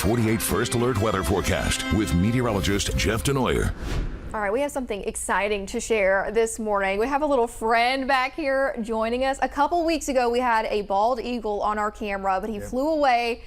48 First Alert Weather Forecast with meteorologist Jeff Desnoyers. All right, we have something exciting to share this morning. We have a little friend back here joining us. A couple weeks ago, we had a bald eagle on our camera, but he flew away.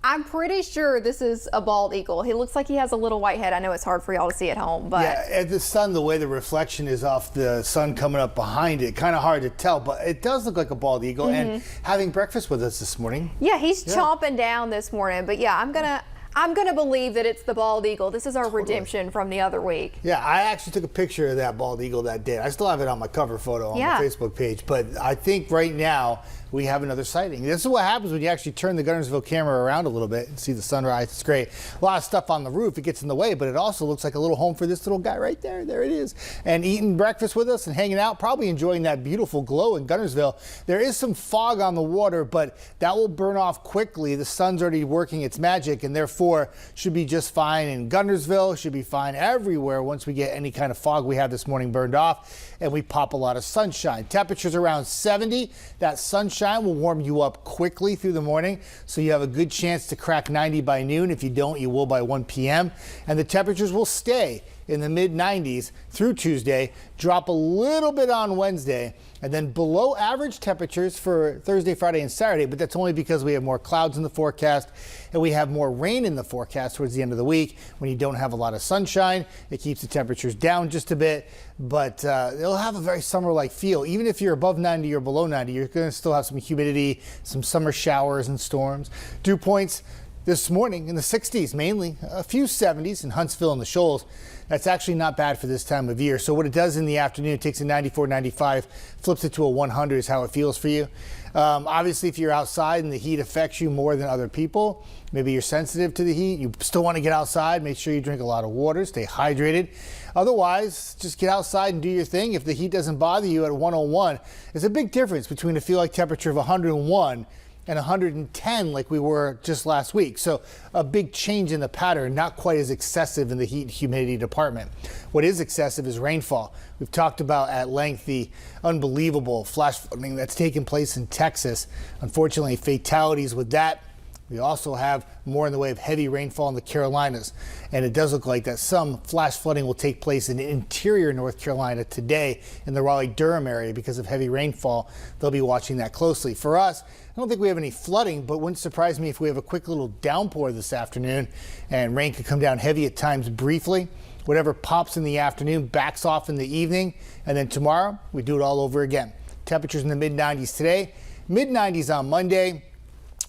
I'm pretty sure this is a bald eagle. He looks like he has a little white head. I know it's hard for y'all to see at home, but yeah, and the sun, the way the reflection is off the sun coming up behind it, kind of hard to tell, but it does look like a bald eagle. And having breakfast with us this morning. Yeah, he's chomping down this morning. But yeah, I'm gonna believe that it's the bald eagle. This is our redemption from the other week. Yeah, I actually took a picture of that bald eagle that day. I still have it on my cover photo on my Facebook page, but I think right now we have another sighting. This is what happens when you actually turn the Guntersville camera around a little bit and see the sunrise. It's great. A lot of stuff on the roof. It gets in the way, but it also looks like a little home for this little guy right there. There it is. And eating breakfast with us and hanging out, probably enjoying that beautiful glow in Guntersville. There is some fog on the water, but that will burn off quickly. The sun's already working its magic and therefore should be just fine in Guntersville, should be fine everywhere once we get any kind of fog we have this morning burned off and we pop a lot of sunshine. Temperatures around 70. That sunshine will warm you up quickly through the morning, so you have a good chance to crack 90 by noon. If you don't, you will by 1 p.m. And the temperatures will stay in the mid-90s through Tuesday, drop a little bit on Wednesday, and then below average temperatures for Thursday, Friday, and Saturday, but that's only because we have more clouds in the forecast and we have more rain in the forecast towards the end of the week. When you don't have a lot of sunshine, it keeps the temperatures down just a bit, but it'll have a very summer-like feel. Even if you're above 90 or below 90, you're going to still have some humidity, some summer showers and storms. Dew points this morning in the 60s, mainly a few 70s in Huntsville and the Shoals. That's actually not bad for this time of year. So what it does in the afternoon, it takes a 94, 95, flips it to a 100 is how it feels for you. Obviously, if you're outside and the heat affects you more than other people, maybe you're sensitive to the heat, you still want to get outside, make sure you drink a lot of water, stay hydrated. Otherwise, just get outside and do your thing. If the heat doesn't bother you at 101, there's a big difference between a feel-like temperature of 101 and 110 like we were just last week. So a big change in the pattern, not quite as excessive in the heat and humidity department. What is excessive is rainfall. We've talked about at length the unbelievable flash flooding that's taken place in Texas. Unfortunately, fatalities with that. We also have more in the way of heavy rainfall in the Carolinas, and it does look like that some flash flooding will take place in interior North Carolina today in the Raleigh-Durham area because of heavy rainfall. They'll be watching that closely. For us, I don't think we have any flooding, but wouldn't surprise me if we have a quick little downpour this afternoon, and rain could come down heavy at times briefly. Whatever pops in the afternoon backs off in the evening, and then tomorrow we do it all over again. Temperatures in the mid-90s today, mid-90s on Monday.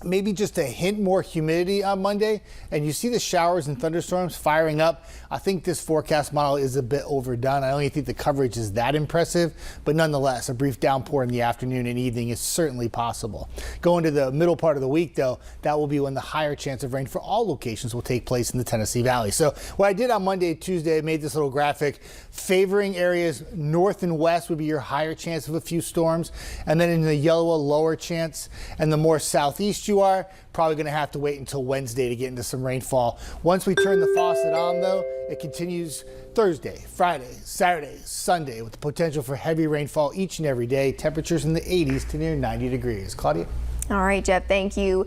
Maybe just a hint more humidity on Monday, and you see the showers and thunderstorms firing up. I think this forecast model is a bit overdone. I don't even think the coverage is that impressive, but nonetheless, a brief downpour in the afternoon and evening is certainly possible. Going to the middle part of the week, though, that will be when the higher chance of rain for all locations will take place in the Tennessee Valley. So what I did on Monday and Tuesday, I made this little graphic favoring areas north and west would be your higher chance of a few storms, and then in the yellow, a lower chance, and the more southeast you are, probably going to have to wait until Wednesday to get into some rainfall. Once we turn the faucet on, though, it continues Thursday, Friday, Saturday, Sunday with the potential for heavy rainfall each and every day. Temperatures in the 80s to near 90 degrees. Claudia? All right, Jeff, thank you.